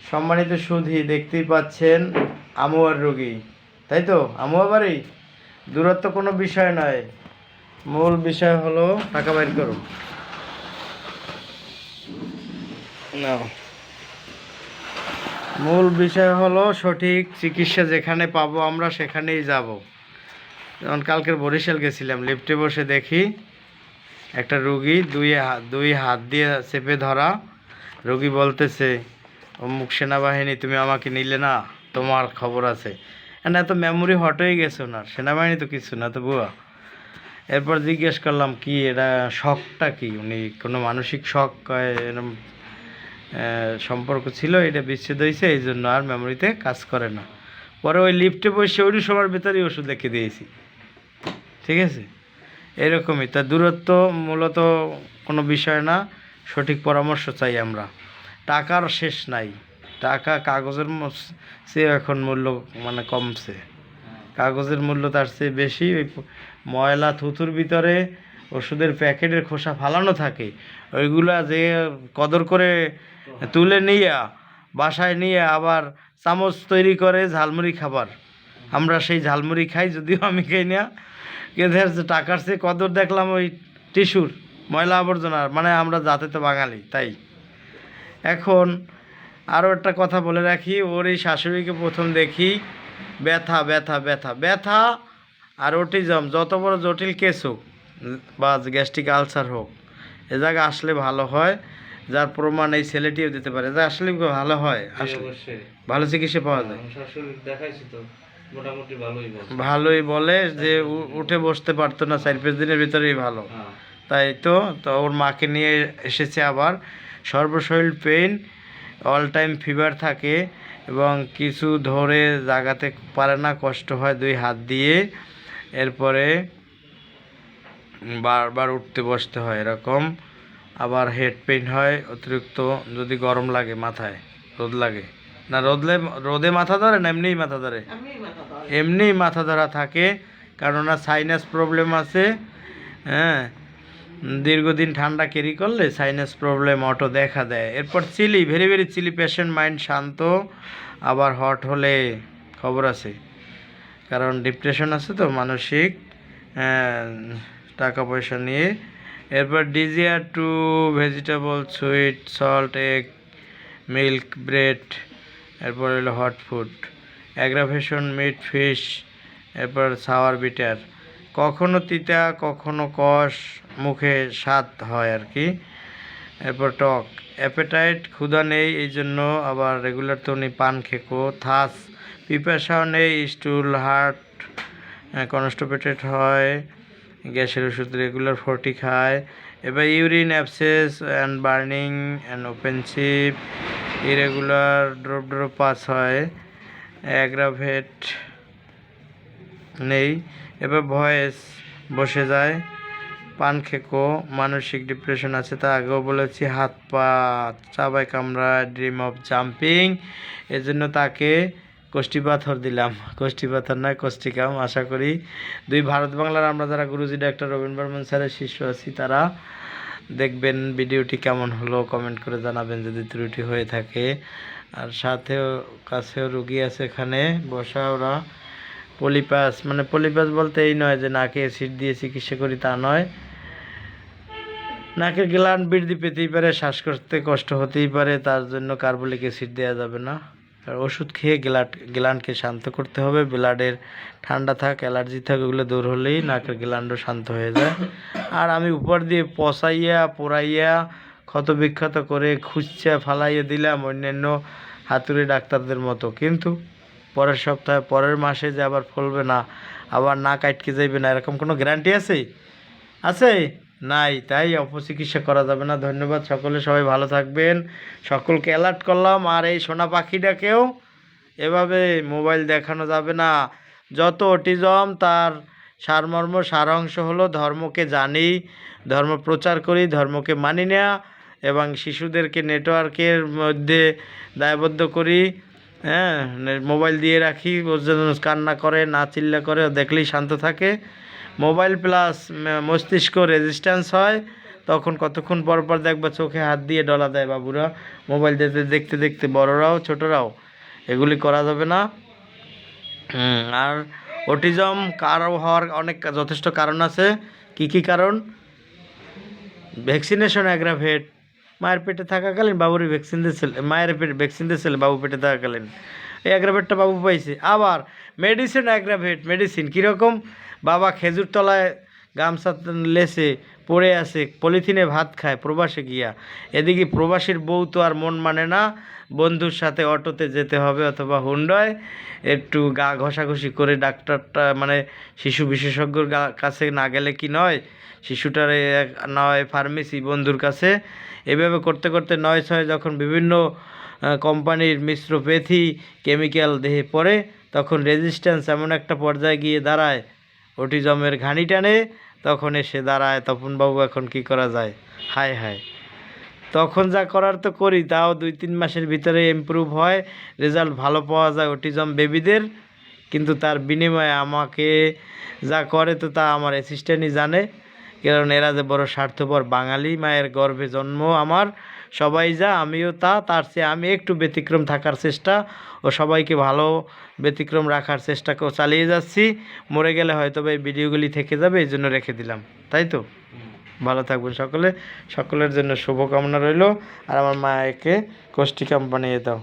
সম্মানিত সুধী, দেখতেই পাচ্ছেন আমুয়ার রোগী, তাই তো? আমুয়া বাড়ি দূরত্ব কোনো বিষয় নয়, মূল বিষয় হলো টাকা বাইর করো নাও। মূল বিষয় হলো সঠিক চিকিৎসা যেখানে পাবো আমরা সেখানেই যাব। যেমন কালকের বরিশাল গেছিলাম, লিফটে বসে দেখি একটা রুগী দুই হাত দিয়ে চেপে ধরা। রোগী বলতেছে, অমুক সেনাবাহিনী তুমি আমাকে নিলে না, তোমার খবর আছে। না, এত মেমোরি হট হয়ে গেছে ওনার, সেনাবাহিনী তো কিছু না তো বুয়া। এরপর জিজ্ঞেস করলাম কি এটা শখটা কি, উনি কোনো মানসিক শখ এরম সম্পর্ক ছিল, এটা বিচ্ছেদ হয়েছে, এই জন্য আর মেমোরিতে কাজ করে না। পরে ওই লিফটে বসে ওই সময়ের ভেতরেই ওষুধ লিখে দিয়েছি। ঠিক আছে, এরকমই। তা দূরত্ব মূলত কোনো বিষয় না, সঠিক পরামর্শ চাই আমরা। টাকার শেষ নাই, টাকা কাগজের চেয়ে এখন মূল্য কমছে, কাগজের মূল্য তার চেয়ে বেশি। ওই ময়লা থুতুর ভিতরে ওষুধের প্যাকেটের খোসা ফালানো থাকে, ওইগুলা যে কদর করে তুলে নিয়ে বাসায় নিয়ে আবার চামচ তৈরি করে ঝালমুড়ি খাবার। আমরা সেই ঝালমুড়ি খাই, যদিও আমি খাই না, কিন্তু টাকার চেয়ে কদর দেখলাম ওই টিস্যুর ময়লা আবর্জনার। আমরা জাতে তো বাঙালি, তাই। এখন আরও একটা কথা বলে রাখি, ওর এই শাশুড়িকে প্রথম দেখি ব্যথা ব্যথা ব্যথা ব্যথা আর অটিজম, যত বড় জটিল কেস হোক বা গ্যাস্ট্রিক আলসার হোক, এ জায়গায় আসলে ভালো হয়। যার প্রমাণ এই ছেলেটিও দিতে পারে, যা আসলে ভালো হয়, আসলে ভালো চিকিৎসা পাওয়া যায়। ভালোই বলে যে উঠে বসতে পারতো না, 4-5 দিনের ভিতরেই ভালো। তাই তো ওর মাকে নিয়ে এসেছে আবার। সর্বশরীর পেইন, অল টাইম ফিভার থাকে এবং কিছু ধরে জাগাতে পারে না, কষ্ট হয় 2 হাত দিয়ে। এরপরে বারবার উঠতে বসতে হয় এরকম। আবার হেড পেইন হয় অতিরিক্ত যদি গরম লাগে, মাথায় রোদ লাগে না, রোদে মাথা ধরে না, এমনিই মাথা ধরে, এমনিই মাথা ধরা থাকে, কারণ ওনার সাইনাস প্রবলেম আছে। হ্যাঁ, দীর্ঘদিন ঠান্ডা ক্যারি করলে সাইনাস প্রবলেম অটো দেখা দেয়। এরপর chilly, very very chilly patient, mind শান্ত। আবার হট হলে খবর আছে, কারণ ডিপ্রেশন আছে তো, মানসিক টাকা পয়সা নিয়ে। এরপর desire to vegetable, sweet, salt, egg, milk, bread. এরপর হলো hot food, aggravation, meat, fish. এরপর সাওয়ার বিটার, কখনো তিতা কখনো কষ, মুখে স্বাদ হয় আর কি। এরপর টক, অ্যাপেটাইট, ক্ষুধা নেই এই জন্য, আবার রেগুলার তো উনি পান খেকো। থাস, পিপাসাও নেই, স্টুল, হার্ট কনস্টিপেটেড হয়, গ্যাসের ওষুধ রেগুলার 40 খায়। এবার urine abscess and burning and offensive, irregular drop pass হয়, অ্যাগ্রাভেট নেই। এবার ভয়েস বসে যায়, পান খেকো, মানসিক ডিপ্রেশন আছে, তা আগেও বলেছি। হাত পা চাবাই কামড়া, ড্রিম অফ জাম্পিং, এজন্য তাকে কোষ্ঠী পাথর দিলাম। কোষ্ঠী পাথর নয়, কোষ্ঠিকাম। আশা করি ভারত বাংলার আমরা যারা গুরুজি ডাক্তার রবীন বর্মন স্যারের শিষ্য আছি, তারা দেখবেন ভিডিওটি কেমন হলো, কমেন্ট করে জানাবেন যদি ত্রুটি হয়ে থাকে। আর সাথেও কাছেও রুগী আছে এখানে বসা, ওরা পলিপাস, পলিপাস বলতে এই নয় যে নাকে অ্যাসিড দিয়ে চিকিৎসা করি, তা নয়। নাকের গ্ল্যান্ড বৃদ্ধি পেতেই পারে, শ্বাস করতে কষ্ট হতেই পারে, তার জন্য কার্বলিক অ্যাসিড দেওয়া যাবে না। আর ওষুধ খেয়ে গ্ল্যান্ডকে শান্ত করতে হবে। ব্লাডের ঠান্ডা থাক, অ্যালার্জি থাক, ওগুলো দূর হলেই নাকের গ্ল্যান্ডও শান্ত হয়ে যায়। আর আমি উপর দিয়ে পচাইয়া পোড়াইয়া ক্ষত বিক্ষত করে খুঁজছা ফালাইয়া দিলাম অন্যান্য হাতুড়ি ডাক্তারদের মতো, কিন্তু পরের সপ্তাহে পরের মাসে যে আবার ফলবে না, আবার নাক আটকে যাইবে না, এরকম কোনো গ্যারান্টি আছে? আছে? নাই। তাই অপচিকিৎসা করা যাবে না। ধন্যবাদ সকলে, সবাই ভালো থাকবেন। সকলকে অ্যালার্ট করলাম। আর এই সোনা পাখিটাকেও এভাবে মোবাইল দেখানো যাবে না। যত অটিজম, তার সারমর্ম সারাংশ হলো ধর্মকে জানি, ধর্ম প্রচার করি, ধর্মকে মানি না, এবং শিশুদেরকে নেটওয়ার্কের মধ্যে দায়বদ্ধ করি। হ্যাঁ, মোবাইল দিয়ে রাখি, ওর যেন কান্না করে, না চিল্লা করে, দেখলেই শান্ত থাকে। মোবাইল প্লাস মস্তিষ্ক রেজিস্ট্যান্স হয়, তখন কতক্ষণ পর পর দেখবা চোখে হাত দিয়ে ডলা দেয় বাবুরা, মোবাইল দেখতে দেখতে দেখতে, বড়রাও ছোটরাও। এগুলি করা যাবে না। আর অটিজম কারো হওয়ার অনেক যথেষ্ট কারণ আছে। কি কি কারণ? ভ্যাকসিনেশন অ্যাগ্রাভেট, মায়ের পেটে থাকাকালীন বাবুরই ভ্যাকসিন দিয়েছিল, মায়ের পেটে ভ্যাকসিন দিয়েছিল বাবু পেটে থাকাকালীন, এই অ্যাগ্রাভেটটা বাবু পাইছে। আবার মেডিসিন অ্যাগ্রাভেট, মেডিসিন কীরকম? বাবা খেজুর তলায় গামছা লেসে পড়ে আছে, পলিথিনে ভাত খায় প্রবাসে গিয়া, এদিকে প্রবাসীর বউ তো আর মন মানে না, বন্ধুর সাথে অটোতে যেতে হবে অথবা হুন্ডায়, একটু গা ঘষাঘষি করে ডাক্তারটা মানে শিশু বিশেষজ্ঞর কাছে না গেলে কি নয়, শিশুটারে নয় ফার্মেসি বন্ধুর কাছে, এভাবে করতে করতে 9-6 যখন বিভিন্ন কোম্পানির মিশ্র পেথি কেমিক্যাল দেহে পড়ে, তখন রেজিস্ট্যান্স এমন একটা পর্যায়ে গিয়ে দাঁড়ায়, অটিজমের ঘানি টানে, তখন এসে দাঁড়ায়। তপনবাবু এখন কি করা যায়? হায় হায়, তখন যা করার তো করি, তাও 2-3 মাসের ভিতরে ইমপ্রুভ হয়, রেজাল্ট ভালো পাওয়া যায় অটিজম বেবিদের। কিন্তু তার বিনিময়ে আমাকে যা করে তো তা আমার অ্যাসিস্ট্যান্টই জানে, কারণ এরা যে বড় স্বার্থপর বাঙালি, মায়ের গর্ভে জন্ম আমার, সবাই যা আমিও তা, তার চেয়ে আমি একটু ব্যতিক্রম থাকার চেষ্টা ও সবাইকে ভালো ব্যতিক্রম রাখার চেষ্টা চালিয়ে যাচ্ছি। মরে গেলে হয়তো এই ভিডিওগুলি থেকে যাবে, এই জন্য রেখে দিলাম, তাই তো। ভালো থাকবেন সকলে, সকলের জন্য শুভকামনা রইল। আর আমার মায়েকে কোষ্ঠী কাম বানিয়ে দাও।